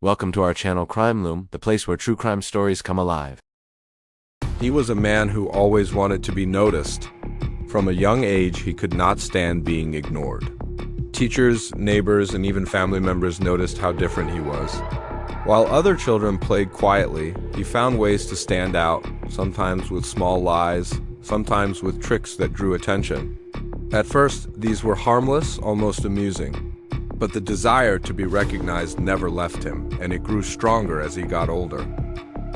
Welcome to our channel Crime Loom, the place where true crime stories come alive. He was a man who always wanted to be noticed. From a young age, he could not stand being ignored. Teachers, neighbors, and even family members noticed how different he was. While other children played quietly, he found ways to stand out, sometimes with small lies, sometimes with tricks that drew attention. At first, these were harmless, almost amusing. But the desire to be recognized never left him, and it grew stronger as he got older.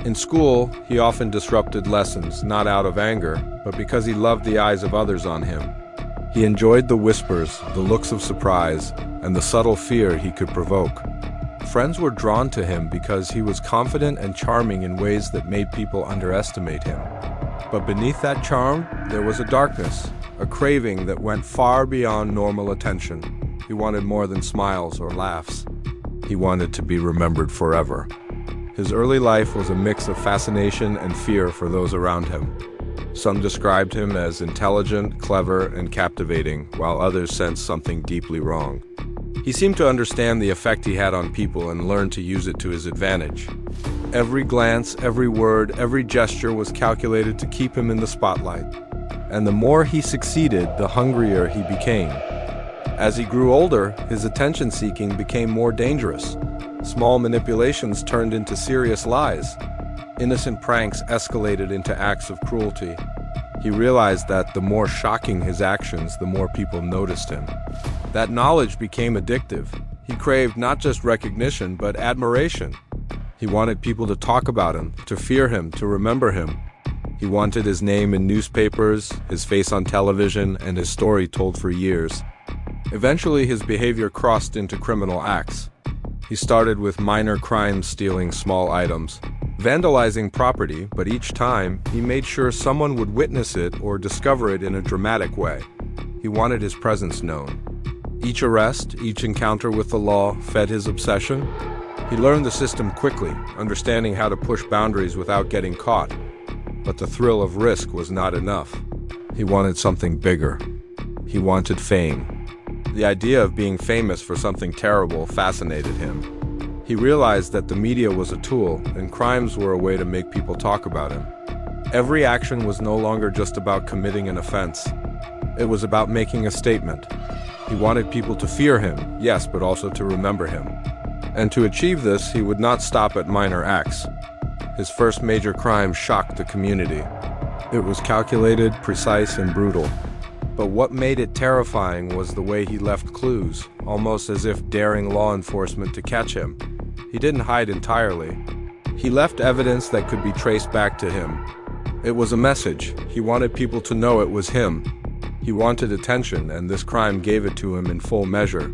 In school, he often disrupted lessons, not out of anger, but because he loved the eyes of others on him. He enjoyed the whispers, the looks of surprise, and the subtle fear he could provoke. Friends were drawn to him because he was confident and charming in ways that made people underestimate him. But beneath that charm, there was a darkness, a craving that went far beyond normal attention. He wanted more than smiles or laughs. He wanted to be remembered forever. His early life was a mix of fascination and fear for those around him. Some described him as intelligent, clever, and captivating, while others sensed something deeply wrong. He seemed to understand the effect he had on people and learned to use it to his advantage. Every glance, every word, every gesture was calculated to keep him in the spotlight. And the more he succeeded, the hungrier he became. As he grew older, his attention-seeking became more dangerous. Small manipulations turned into serious lies. Innocent pranks escalated into acts of cruelty. He realized that the more shocking his actions, the more people noticed him. That knowledge became addictive. He craved not just recognition, but admiration. He wanted people to talk about him, to fear him, to remember him. He wanted his name in newspapers, his face on television, and his story told for years. Eventually, his behavior crossed into criminal acts. He started with minor crimes, stealing small items, vandalizing property, but each time, he made sure someone would witness it or discover it in a dramatic way. He wanted his presence known. Each arrest, each encounter with the law fed his obsession. He learned the system quickly, understanding how to push boundaries without getting caught. But the thrill of risk was not enough. He wanted something bigger. He wanted fame. The idea of being famous for something terrible fascinated him. He realized that the media was a tool, and crimes were a way to make people talk about him. Every action was no longer just about committing an offense. It was about making a statement. He wanted people to fear him, yes, but also to remember him. And to achieve this, he would not stop at minor acts. His first major crime shocked the community. It was calculated, precise, and brutal. But what made it terrifying was the way he left clues, almost as if daring law enforcement to catch him. He didn't hide entirely. He left evidence that could be traced back to him. It was a message. He wanted people to know it was him. He wanted attention, and this crime gave it to him in full measure.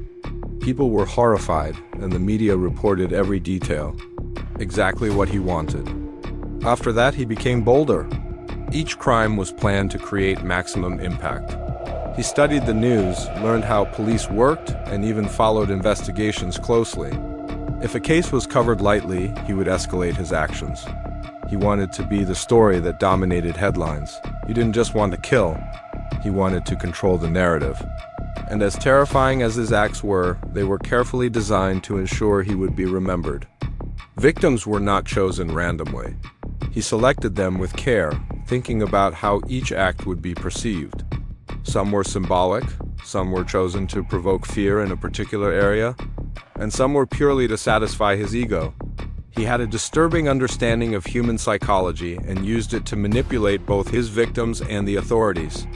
People were horrified, and the media reported every detail. Exactly what he wanted. After that, he became bolder. Each crime was planned to create maximum impact. He studied the news, learned how police worked, and even followed investigations closely. If a case was covered lightly, he would escalate his actions. He wanted to be the story that dominated headlines. He didn't just want to kill, he wanted to control the narrative. And as terrifying as his acts were, they were carefully designed to ensure he would be remembered. Victims were not chosen randomly. He selected them with care, thinking about how each act would be perceived. Some were symbolic, some were chosen to provoke fear in a particular area, and some were purely to satisfy his ego. He had a disturbing understanding of human psychology and used it to manipulate both his victims and the authorities.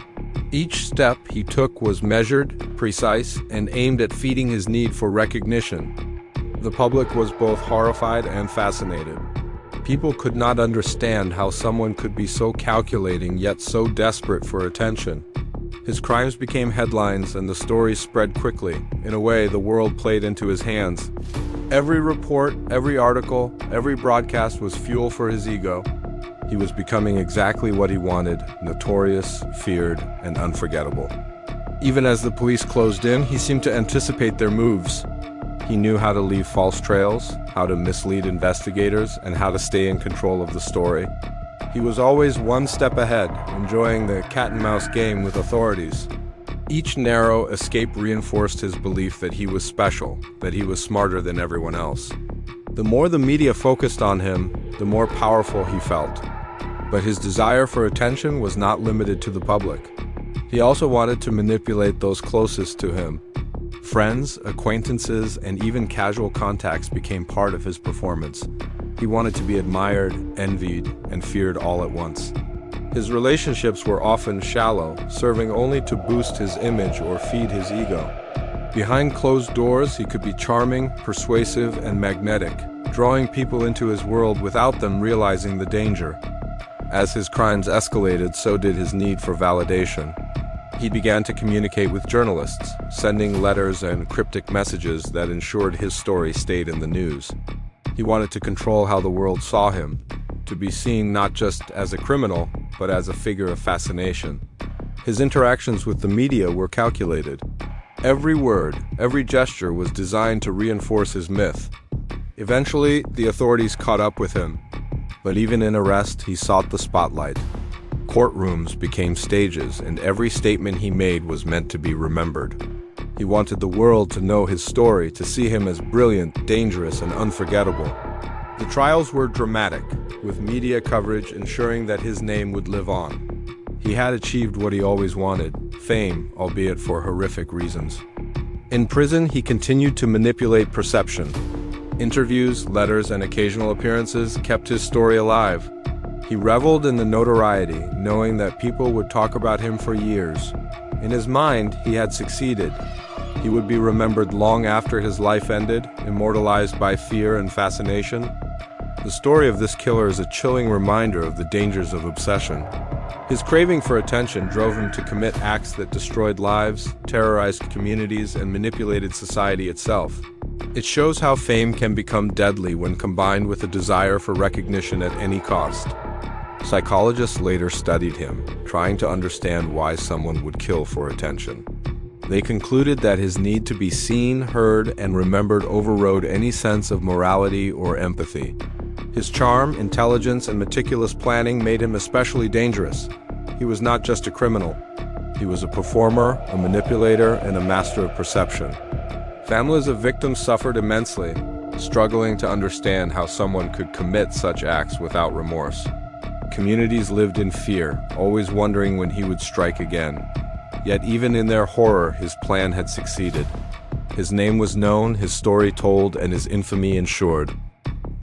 Each step he took was measured, precise, and aimed at feeding his need for recognition. The public was both horrified and fascinated. People could not understand how someone could be so calculating yet so desperate for attention. His crimes became headlines and the stories spread quickly. In a way, the world played into his hands. Every report, every article, every broadcast was fuel for his ego. He was becoming exactly what he wanted, notorious, feared, and unforgettable. Even as the police closed in, he seemed to anticipate their moves. He knew how to leave false trails, how to mislead investigators, and how to stay in control of the story. He was always one step ahead, enjoying the cat-and-mouse game with authorities. Each narrow escape reinforced his belief that he was special, that he was smarter than everyone else. The more the media focused on him, the more powerful he felt. But his desire for attention was not limited to the public. He also wanted to manipulate those closest to him. Friends, acquaintances, and even casual contacts became part of his performance. He wanted to be admired, envied, and feared all at once. His relationships were often shallow, serving only to boost his image or feed his ego. Behind closed doors, he could be charming, persuasive, and magnetic, drawing people into his world without them realizing the danger. As his crimes escalated, so did his need for validation. He began to communicate with journalists, sending letters and cryptic messages that ensured his story stayed in the news. He wanted to control how the world saw him, to be seen not just as a criminal, but as a figure of fascination. His interactions with the media were calculated. Every word, every gesture was designed to reinforce his myth. Eventually, the authorities caught up with him, but even in arrest, he sought the spotlight. Courtrooms became stages, and every statement he made was meant to be remembered. He wanted the world to know his story, to see him as brilliant, dangerous, and unforgettable. The trials were dramatic, with media coverage ensuring that his name would live on. He had achieved what he always wanted, fame, albeit for horrific reasons. In prison, he continued to manipulate perception. Interviews, letters, and occasional appearances kept his story alive. He reveled in the notoriety, knowing that people would talk about him for years. In his mind, he had succeeded. He would be remembered long after his life ended, immortalized by fear and fascination. The story of this killer is a chilling reminder of the dangers of obsession. His craving for attention drove him to commit acts that destroyed lives, terrorized communities, and manipulated society itself. It shows how fame can become deadly when combined with a desire for recognition at any cost. Psychologists later studied him, trying to understand why someone would kill for attention. They concluded that his need to be seen, heard, and remembered overrode any sense of morality or empathy. His charm, intelligence, and meticulous planning made him especially dangerous. He was not just a criminal. He was a performer, a manipulator, and a master of perception. Families of victims suffered immensely, struggling to understand how someone could commit such acts without remorse. Communities lived in fear, always wondering when he would strike again. Yet even in their horror, his plan had succeeded. His name was known, his story told, and his infamy ensured.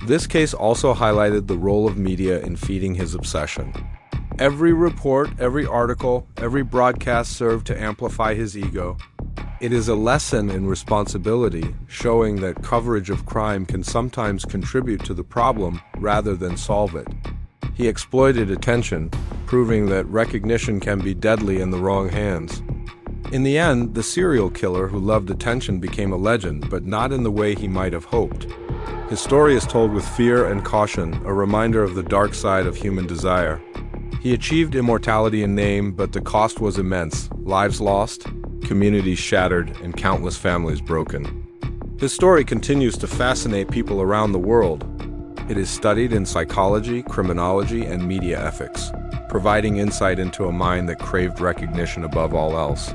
This case also highlighted the role of media in feeding his obsession. Every report, every article, every broadcast served to amplify his ego. It is a lesson in responsibility, showing that coverage of crime can sometimes contribute to the problem rather than solve it. He exploited attention, proving that recognition can be deadly in the wrong hands. In the end, the serial killer who loved attention became a legend, but not in the way he might have hoped. His story is told with fear and caution, a reminder of the dark side of human desire. He achieved immortality in name, but the cost was immense. Lives lost, communities shattered, and countless families broken. His story continues to fascinate people around the world. It is studied in psychology, criminology, and media ethics, providing insight into a mind that craved recognition above all else.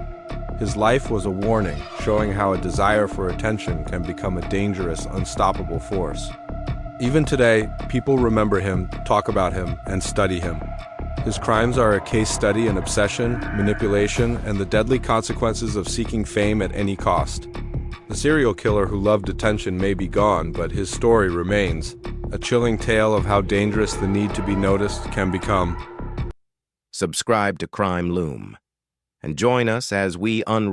His life was a warning, showing how a desire for attention can become a dangerous, unstoppable force. Even today, people remember him, talk about him, and study him. His crimes are a case study in obsession, manipulation, and the deadly consequences of seeking fame at any cost. The serial killer who loved attention may be gone, but his story remains, a chilling tale of how dangerous the need to be noticed can become. Subscribe to Crime Loom and join us as we unravel